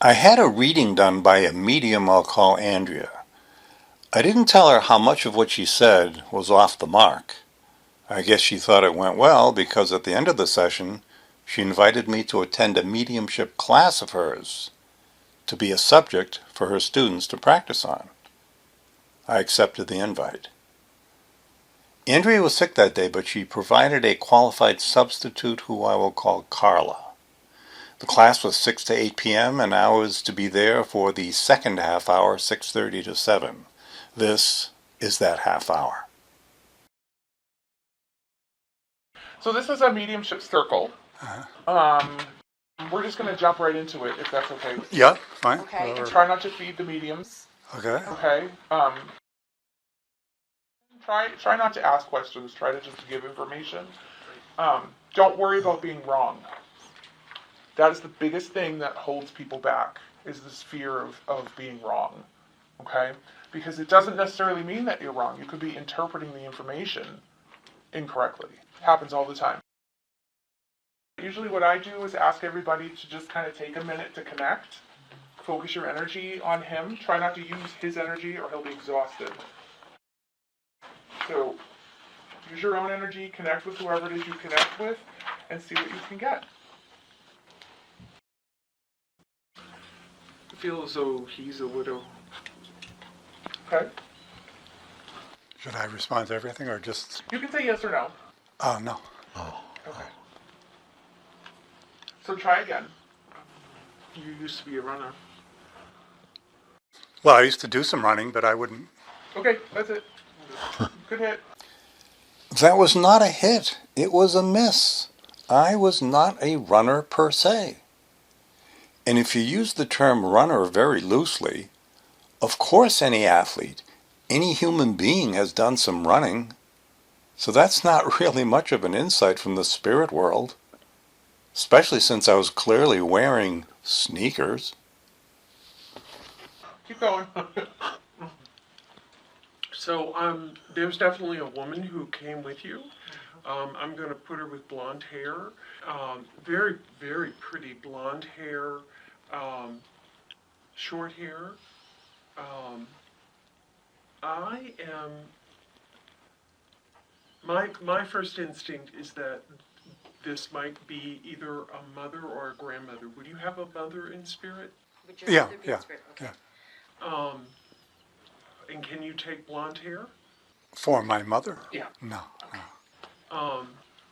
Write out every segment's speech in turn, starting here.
I had a reading done by a medium I'll call Andrea. I didn't tell her how much of what she said was off the mark. I guess she thought it went well because at the end of the session, she invited me to attend a mediumship class of hers to be a subject for her students to practice on. I accepted the invite. Andrea was sick that day, but she provided a qualified substitute who I will call Carla. The class was 6 to 8 p.m. and I was to be there for the second half hour, 6:30 to 7. This is that half hour. So this is a mediumship circle. We're just going to jump right into it, if that's okay. Yeah, fine. Okay. Try not to feed the mediums. Okay. Okay. Try not to ask questions. Try to just give information. Don't worry about being wrong. That is the biggest thing that holds people back, is this fear of being wrong. Okay? Because it doesn't necessarily mean that you're wrong. You could be interpreting the information incorrectly. It happens all the time. Usually what I do is ask everybody to just kind of take a minute to connect. Focus your energy on him. Try not to use his energy or he'll be exhausted. So use your own energy, connect with whoever it is you connect with, and see what you can get. I feel as though he's a widow. Okay? Should I respond to everything or just... You can say yes or no. No. Okay. So try again. You used to be a runner. Well, I used to do some running, but I wouldn't... Okay, that's it. Good hit. That was not a hit. It was a miss. I was not a runner per se. And if you use the term runner very loosely, of course any athlete, any human being has done some running. So that's not really much of an insight from the spirit world, especially since I was clearly wearing sneakers. Keep going. So there's definitely a woman who came with you. I'm going to put her with blonde hair, very, very pretty blonde hair, short hair. I am, my first instinct is that this might be either a mother or a grandmother. Would you have a mother in spirit? Would your Yeah, mother be in yeah, spirit? Okay. yeah. And can you take blonde hair? For my mother? Yeah. No. Okay.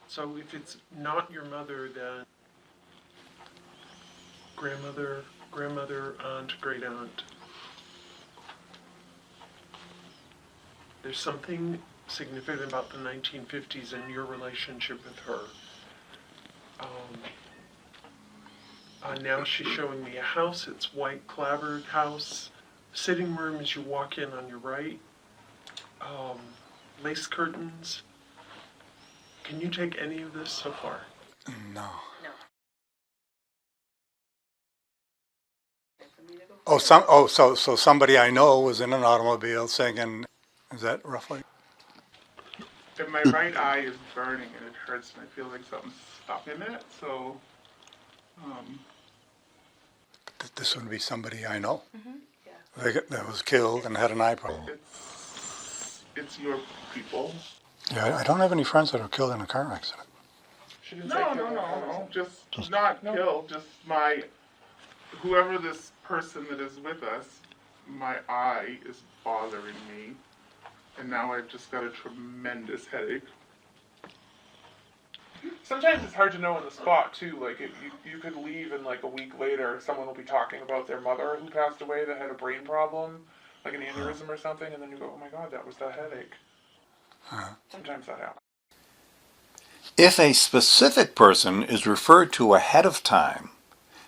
So if it's not your mother, then grandmother, aunt, great aunt. There's something significant about the 1950s and your relationship with her. Now she's showing me a house. It's white clapboard house. Sitting room as you walk in on your right. Lace curtains. Can you take any of this so far? No. No. So somebody I know was in an automobile singing. Is that roughly? And my right eye is burning and it hurts and I feel like something's stuck in it. So, This would be somebody I know. Yeah. That was killed and had an eye problem. it's your people. Yeah, I don't have any friends that are killed in a car accident. She didn't say no. Just not killed. Just whoever this person that is with us, my eye is bothering me. And now I've just got a tremendous headache. Sometimes it's hard to know on the spot too. Like you could leave and like a week later, someone will be talking about their mother who passed away that had a brain problem, like an aneurysm or something, and then you go, "Oh my God, that was that headache." Sometimes that happens. If a specific person is referred to ahead of time,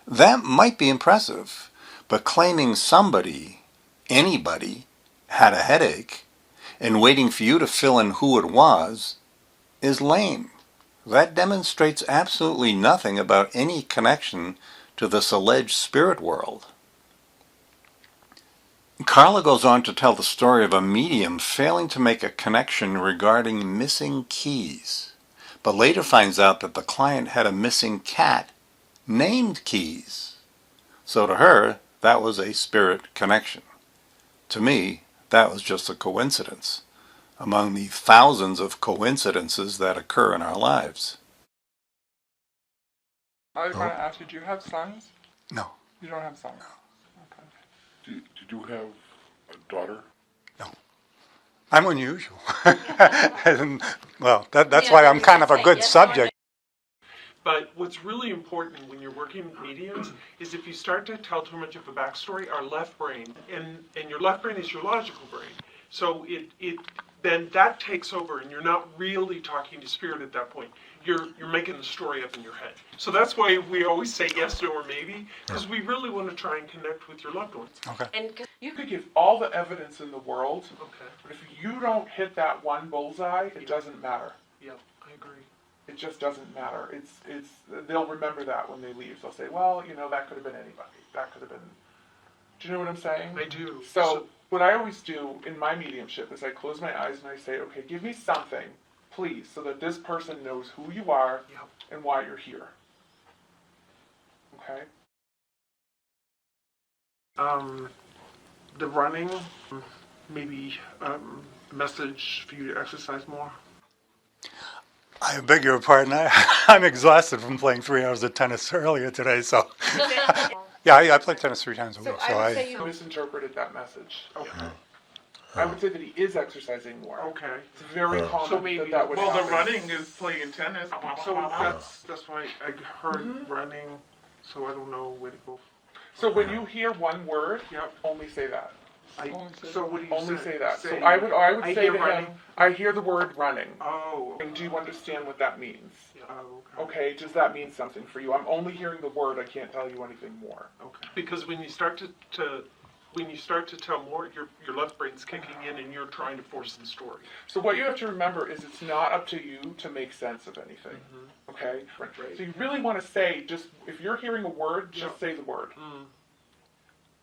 that might be impressive, but claiming somebody, anybody, had a headache and waiting for you to fill in who it was is lame. That demonstrates absolutely nothing about any connection to this alleged spirit world. Carla goes on to tell the story of a medium failing to make a connection regarding missing keys, but later finds out that the client had a missing cat named Keys. So to her, that was a spirit connection. To me, that was just a coincidence among the thousands of coincidences that occur in our lives. I was going to ask you, do you have sons? No, You don't have sons? Okay. Did you have a daughter? no. I'm unusual. And, well, that's why I'm kind of a good subject. But what's really important when you're working with mediums is if you start to tell too much of a backstory, our left brain, and your left brain is your logical brain. So then that takes over and you're not really talking to spirit at that point. You're making the story up in your head. So that's why we always say yes, no, or maybe, because we really want to try and connect with your loved ones. Okay. And You could give all the evidence in the world, Okay. but if you don't hit that one bullseye, it doesn't matter. Yeah, I agree. It just doesn't matter. They'll remember that when they leave. They'll say, well, that could have been anybody. That could have been. Do you know what I'm saying? I do. So what I always do in my mediumship is I close my eyes and I say, okay, give me something, please, so that this person knows who you are Yeah. and why you're here. Okay? The running, maybe message for you to exercise more. I beg your pardon. I'm exhausted from playing 3 hours of tennis earlier today, so. Yeah, I play tennis 3 times a week, I would say You you misinterpreted that message. Okay. I would say that he is exercising more. Okay. It's very common So maybe that would well, happen. the running is playing tennis. So that's why I heard running. So I don't know where to go. So when you hear one word, Yep. only say that. So what do you Only say that. So Say, I would say hear to running. him, I hear the word running. Oh. And do you understand what that means? Oh, Okay, does that mean something for you? I'm only hearing the word, I can't tell you anything more. Okay. Because when you start to tell more, your left brain's kicking in and you're trying to force the story. So what you have to remember is it's not up to you to make sense of anything. Okay? Right. So you really want to say, just if you're hearing a word, just Yeah. say the word. Mm.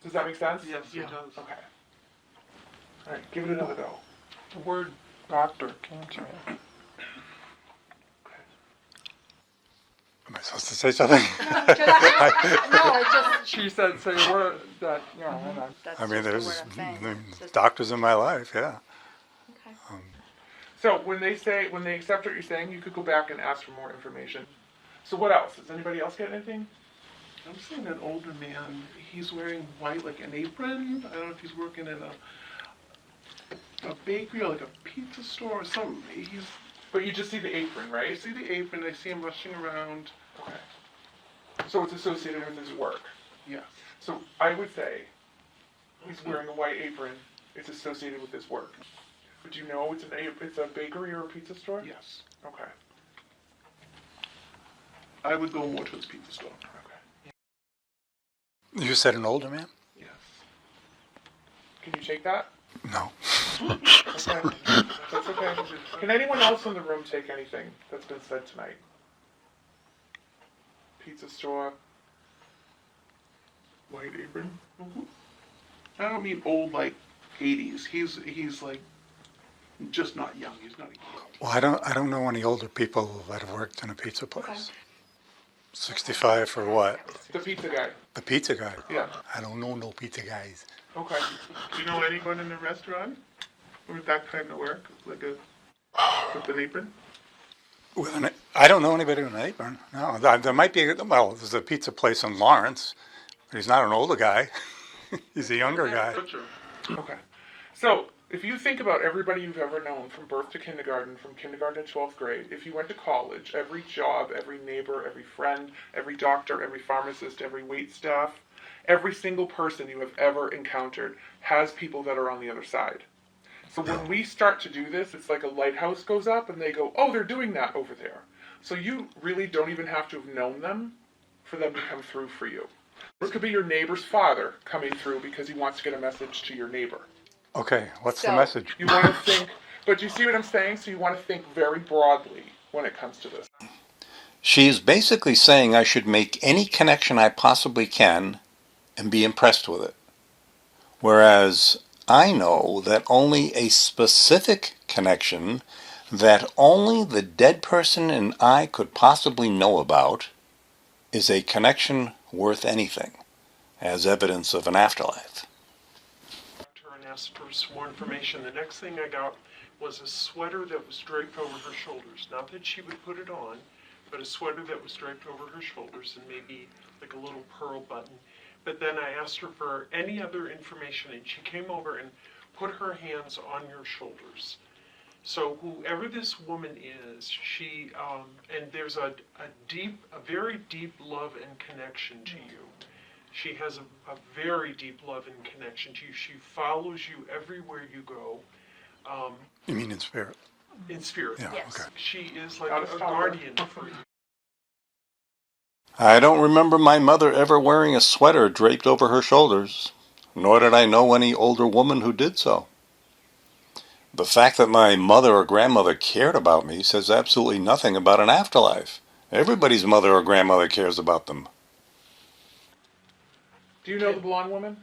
Does that make sense? Yes, it does. Okay. Alright, give it another go. The word doctor came to me. Am I supposed to say something? She said, say a word that, and I, that's I mean, just the there's word I'm saying. Just- doctors in my life, yeah. Okay. So when they accept what you're saying, you could go back and ask for more information. So what else? Does anybody else get anything? I'm seeing an older man. He's wearing white, like an apron. I don't know if he's working in a bakery or like a pizza store or something. But you just see the apron, I right? see the apron. I see him rushing around. Okay. So it's associated with his work. Yes. So I would say he's wearing a white apron. It's associated with his work. But you know it's a bakery or a pizza store? Yes. Okay. I would go more towards pizza store. Okay. You said an older man? Yes. Can you take that? No. Okay. That's okay. Can anyone else in the room take anything that's been said tonight? Pizza store. White apron. I don't mean old like 80s. He's like just not young. He's not a kid. Well, I don't know any older people that have worked in a pizza place. 65 for what? The pizza guy. The pizza guy? Yeah. I don't know no pizza guys. Okay. Do you know anyone in the restaurant with that kind of work, like with an apron? I don't know anybody with an apron. No, there might be. Well, there's a pizza place in Lawrence, but he's not an older guy. He's a younger guy. Butcher. Okay. So, if you think about everybody you've ever known from birth to kindergarten, from kindergarten to 12th grade, if you went to college, every job, every neighbor, every friend, every doctor, every pharmacist, every wait staff, every single person you have ever encountered has people that are on the other side. So when we start to do this, it's like a lighthouse goes up and they go, oh, they're doing that over there. So you really don't even have to have known them for them to come through for you. This could be your neighbor's father coming through because he wants to get a message to your neighbor. Okay, what's the So- message? You want to think, but you see what I'm saying? So you want to think very broadly when it comes to this. She's basically saying I should make any connection I possibly can and be impressed with it. Whereas I know that only a specific connection that only the dead person and I could possibly know about is a connection worth anything. as evidence of an afterlife. Her and asked for some more information. The next thing I got was a sweater that was draped over her shoulders. Not that she would put it on, but a sweater that was draped over her shoulders and maybe like a little pearl button. But then I asked her for any other information, and she came over and put her hands on your shoulders. So whoever this woman is, she, and there's a very deep love and connection to you. She has a very deep love and connection to you. She follows you everywhere you go. You mean in spirit? In spirit. Yeah, Yes. okay. She is like Not a a stalker. guardian for you. I don't remember my mother ever wearing a sweater draped over her shoulders, nor did I know any older woman who did so. The fact that my mother or grandmother cared about me says absolutely nothing about an afterlife. Everybody's mother or grandmother cares about them. Do you know the blonde woman?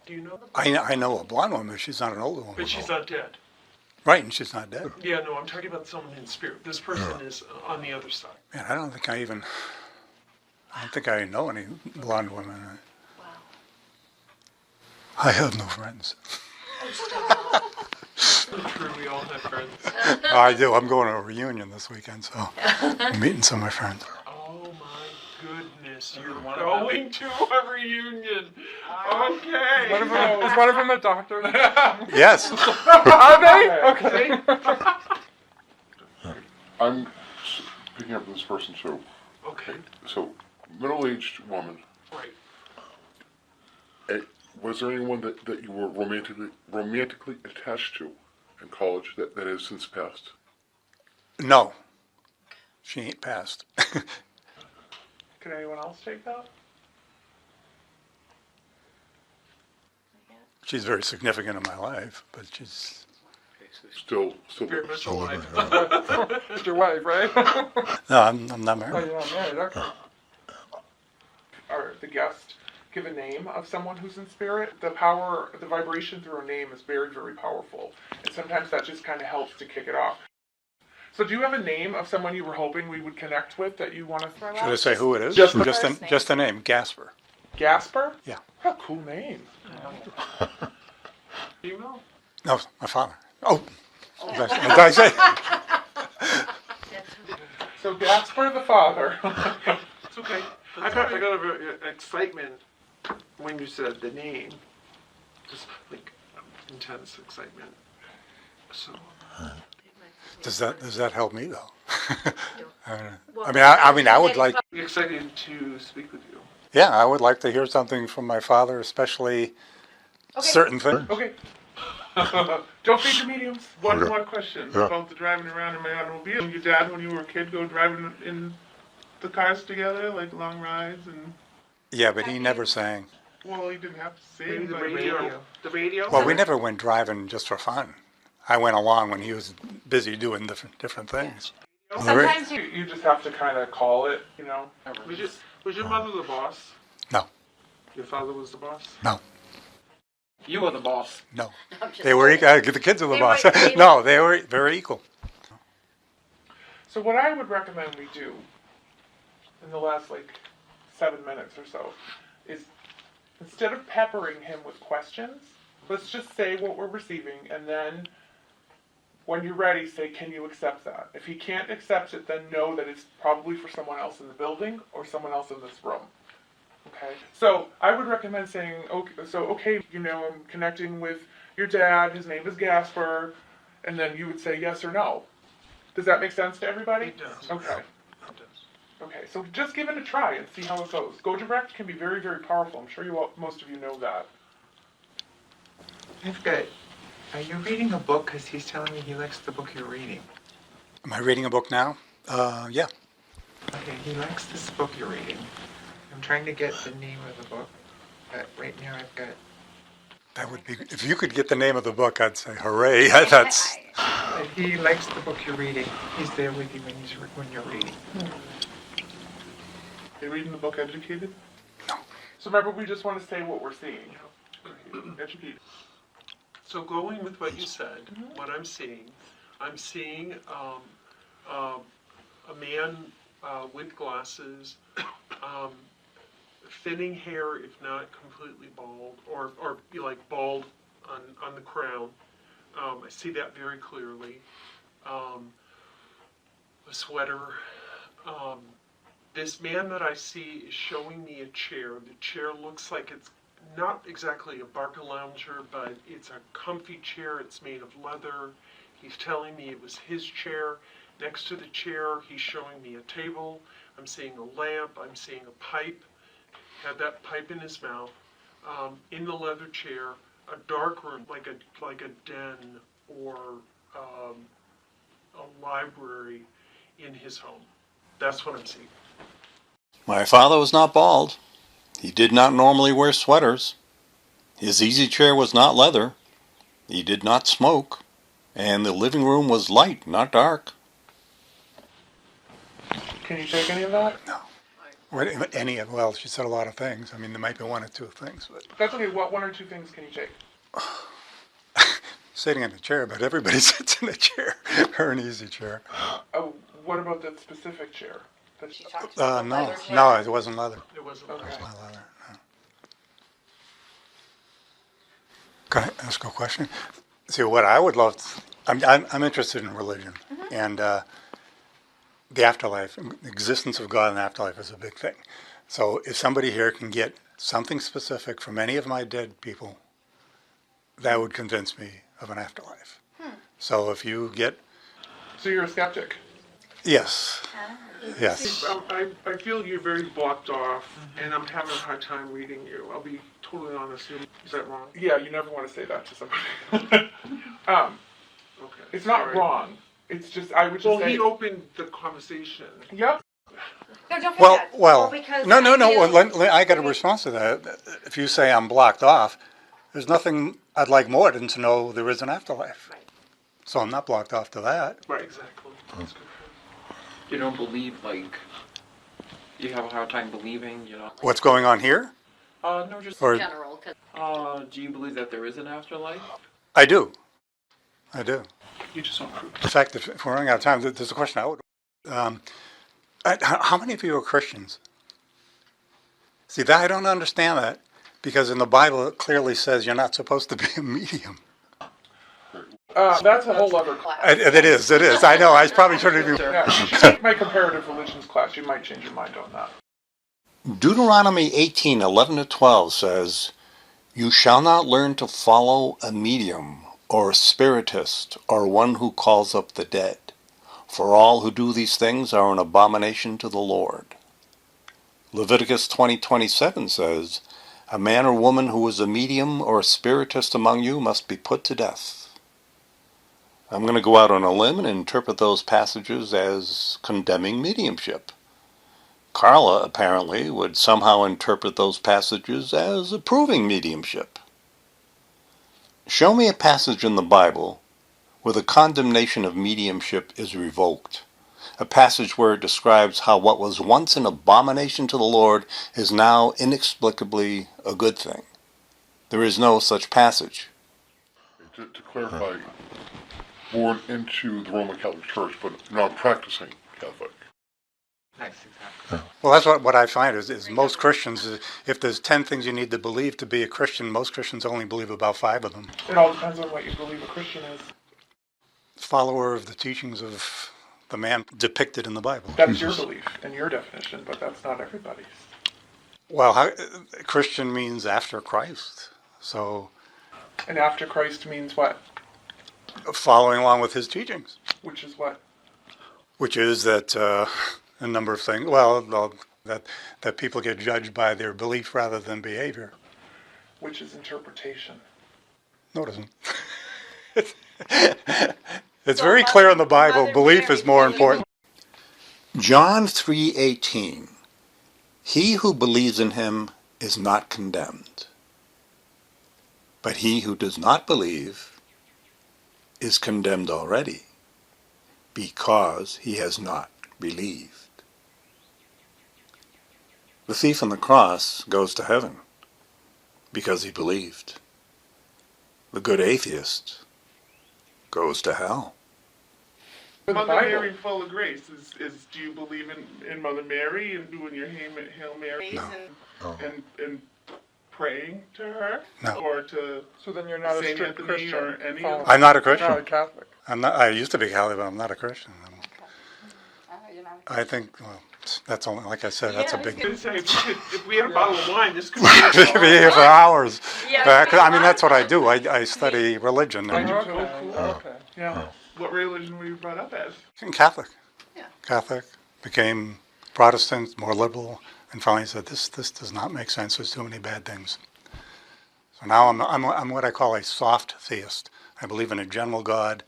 Do you know? I know a blonde woman, but she's not an older woman. But she's not dead. Right, and she's not dead. Yeah, no, I'm talking about someone in spirit. This person is on the other side. Man, I don't think I know any blonde women. Wow. I have no friends. True, we all have friends. I do. I'm going to a reunion this weekend, so I'm meeting some of my friends. Oh my goodness, you're going to a reunion. Okay. Is one of them a doctor? Yes. Are they? Okay. I'm picking up this person, so, Okay, middle-aged woman. right. Was there anyone that you were romantically attached to in college that has since passed? No. She ain't passed. Can anyone else take that? She's very significant in my life, but she's... Still Very much alive. It's your wife, right? No, I'm not Oh, married. you're not married, okay. Or the guest give a name of someone who's in spirit? The power, the vibration through a name is very, very powerful. And sometimes that just kind of helps to kick it off. So do you have a name of someone you were hoping we would connect with that you want to throw out? Should I say who it is? Just the just, first name. just the name, Gasper. Gasper? Yeah. What a cool name. Female? No, my father. Oh, did I say? So Gasper the father. It's okay. I got a excitement when you said the name, just like intense excitement. So Does that help me though? I mean, I would like. I'm excited to speak with you. Yeah, I would like to hear something from my father, especially certain things. Okay. Don't feed the mediums. One One more question about the driving around in my automobile. Your dad, when you were a kid, go driving in the cars together, like long rides, and Yeah, but he never sang. well, he didn't have to say Maybe it, the but radio. The radio. Well, we never went driving just for fun. I went along when he was busy doing different things. Sometimes you, you just have to kind of call it, you know. Was your mother the boss? No, Your father was the boss? no, You were the boss. no. I'm just They were kidding. the kids were the They boss. were- they No, they were very equal. So what I would recommend we do in the last like 7 minutes or so is instead of peppering him with questions, let's just say what we're receiving, and then when you're ready, say, can you accept that? If he can't accept it, then know that it's probably for someone else in the building or someone else in this room. Okay? So I would recommend saying, okay, you know, I'm connecting with your dad, his name is Gasper, and then you would say yes or no. Does that make sense to everybody? It does. Okay. It does. Okay, so just give it a try and see how it goes. Go direct can be very, very powerful. I'm sure most of you know that. I've got. Are you reading a book? Because he's telling me he likes the book you're reading. Am I reading a book now? Yeah. Okay, he likes this book you're reading. I'm trying to get the name of the book, but right now I've got. That would be, if you could get the name of the book, I'd say hooray. That's, But he likes the book you're reading. He's there with you when you're reading. Are you reading the book Educated? No. So remember, we just want to say what we're seeing. Educated. So going with what you said, what I'm seeing a man with glasses, thinning hair, if not completely bald, or be like bald on the crown. I see that very clearly. A sweater. This man that I see is showing me a chair. The chair looks like it's not exactly a Barca lounger, but it's a comfy chair. It's made of leather. He's telling me it was his chair. Next to the chair, he's showing me a table. I'm seeing a lamp. I'm seeing a pipe. Had that pipe in his mouth. In the leather chair, a dark room, like a den or a library in his home. That's what I'm seeing. My father was not bald. He did not normally wear sweaters. His easy chair was not leather. He did not smoke. And the living room was light, not dark. Can you take any of that? Well, she said a lot of things. I mean, there might be one or two things, but That's okay. What one or two things can you take? sitting in a chair, but everybody sits in a chair or an easy chair. Oh, what about that specific chair? That's, She talked about the No, leather chair. no, it wasn't leather. It wasn't. okay. Not leather. No. Can I ask a question? See, what I would love, I'm interested in religion, and the afterlife, the existence of God in the afterlife is a big thing. So if somebody here can get something specific from any of my dead people, that would convince me of an afterlife. So if you get, So you're a skeptic. yes, yes. I feel you're very blocked off, and I'm having a hard time reading you. I'll be totally honest. Is that wrong? Yeah, you never want to say that to somebody. Okay. It's not Sorry. wrong. It's just I would just Well, say. he opened the conversation. Yep. No, don't Well, forget. well, because no. I feel- I got a response to that. If you say I'm blocked off, there's nothing I'd like more than to know there is an afterlife. So I'm not blocked off to that. Right. Exactly. That's good. You don't believe, you have a hard time believing, What's going on here? No, just, Or general, 'cause do you believe that there is an afterlife? I do. I do. You just don't prove. In fact, if we're running out of time, there's a question I would. How many of you are Christians? See, that I don't understand that, because in the Bible it clearly says you're not supposed to be a medium. That's a whole other. class. It is. I know. I probably shouldn't even. Yeah, you should take my comparative religions class. You might change your mind on that. Deuteronomy 18:11-12 says, "You shall not learn to follow a medium or a spiritist or one who calls up the dead, for all who do these things are an abomination to the Lord." Leviticus 20:27 says, "A man or woman who is a medium or a spiritist among you must be put to death." I'm going to go out on a limb and interpret those passages as condemning mediumship. Carla, apparently, would somehow interpret those passages as approving mediumship. Show me a passage in the Bible where the condemnation of mediumship is revoked. A passage where it describes how what was once an abomination to the Lord is now inexplicably a good thing. There is no such passage. To clarify, born into the Roman Catholic Church, but non-practicing Catholic. Nice, exactly. Well, that's what I find is most Christians, if there's 10 things you need to believe to be a Christian, most Christians only believe about 5 of them. It all depends on what you believe a Christian is. Follower of the teachings of the man depicted in the Bible. That's your belief and your definition, but that's not everybody's. Well, Christian means after Christ. So And after Christ means what? following along with his teachings, Which is what? which is that a number of things, well, that people get judged by their belief rather than behavior. Which is interpretation. No, it isn't. It's very clear in the Bible, Mother belief Mary is more really important. John 3:18. He who believes in him is not condemned, but he who does not believe is condemned already, because he has not believed. The thief on the cross goes to heaven because he believed. The good atheist goes to hell the Mother Bible. Mary full of grace is do you believe in Mother Mary and doing your Hail Mary and praying to her? No. Or to So then you're not a Saint strict Anthony Christian. or any follower. of I'm not a You're Christian. not a Catholic. I used to be Catholic, but I'm not a Christian. You're not. I think, well, that's only, like I said, that's a Yeah, big. it's If we had a bottle of wine, this could be. We could be here for hours. Yeah, I mean, that's what I do. I study religion. And Okay. Yeah. What religion were you brought up as? Catholic. Yeah. Catholic, became Protestant, more liberal, and finally said, this does not make sense. There's too many bad things. So now I'm what I call a soft theist. I believe in a general God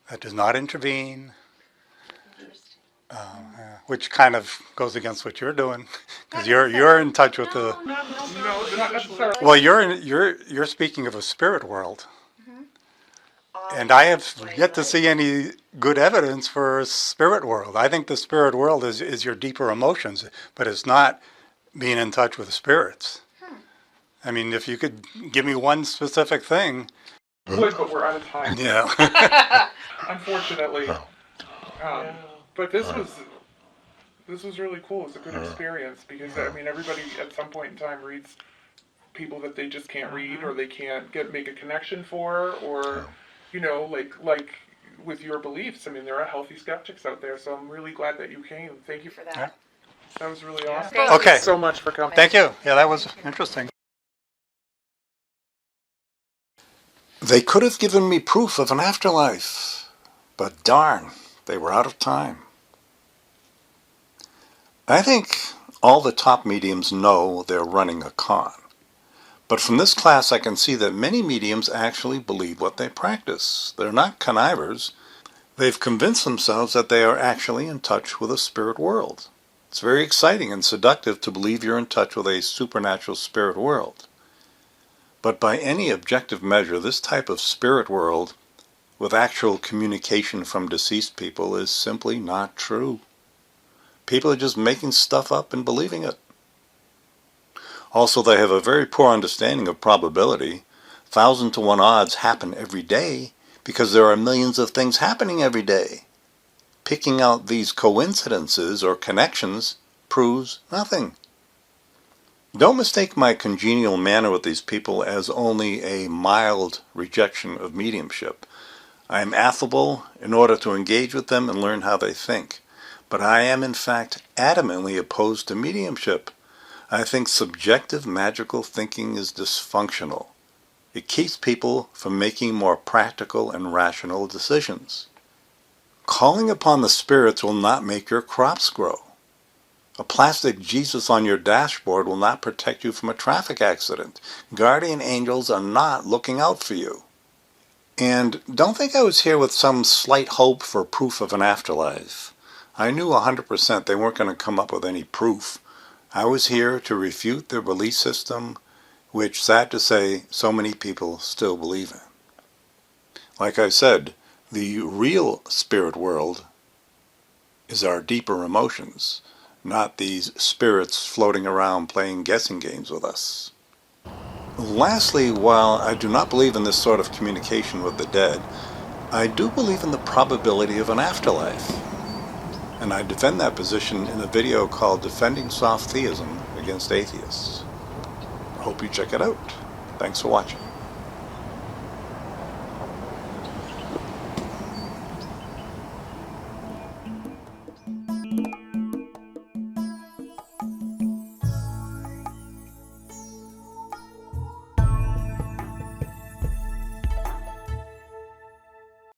that does not intervene, which kind of goes against what you're doing, because you're in touch with the. No, Not necessarily. Well, you're speaking of a spirit world, and I have yet to see any good evidence for a spirit world. I think the spirit world is your deeper emotions, but it's not being in touch with the spirits. I mean, if you could give me one specific thing. Would, but we're out of time. Yeah. Unfortunately. But this was really cool. It's a good experience because I mean everybody at some point in time reads people that they just can't read or they can't make a connection for or you know like with your beliefs. I mean there are healthy skeptics out there, so I'm really glad that you came. Thank you for that. Yeah. That was really awesome. Thank Okay. you so much for coming. Thank you. Yeah, that was interesting. They could have given me proof of an afterlife, but darn, they were out of time. I think all the top mediums know they're running a con. But from this class I can see that many mediums actually believe what they practice. They're not connivers. They've convinced themselves that they are actually in touch with a spirit world. It's very exciting and seductive to believe you're in touch with a supernatural spirit world. But by any objective measure, this type of spirit world with actual communication from deceased people is simply not true. People are just making stuff up and believing it. Also, they have a very poor understanding of probability. 1,000 to 1 odds happen every day because there are millions of things happening every day. Picking out these coincidences or connections proves nothing. Don't mistake my congenial manner with these people as only a mild rejection of mediumship. I am affable in order to engage with them and learn how they think. But I am in fact adamantly opposed to mediumship. I think subjective magical thinking is dysfunctional. It keeps people from making more practical and rational decisions. Calling upon the spirits will not make your crops grow. A plastic Jesus on your dashboard will not protect you from a traffic accident. Guardian angels are not looking out for you. And don't think I was here with some slight hope for proof of an afterlife. I knew 100% they weren't going to come up with any proof. I was here to refute their belief system, which, sad to say, so many people still believe in. Like I said, the real spirit world is our deeper emotions, not these spirits floating around playing guessing games with us. Lastly, while I do not believe in this sort of communication with the dead, I do believe in the probability of an afterlife. And I defend that position in a video called Defending Soft Theism Against Atheists. I hope you check it out. Thanks for watching.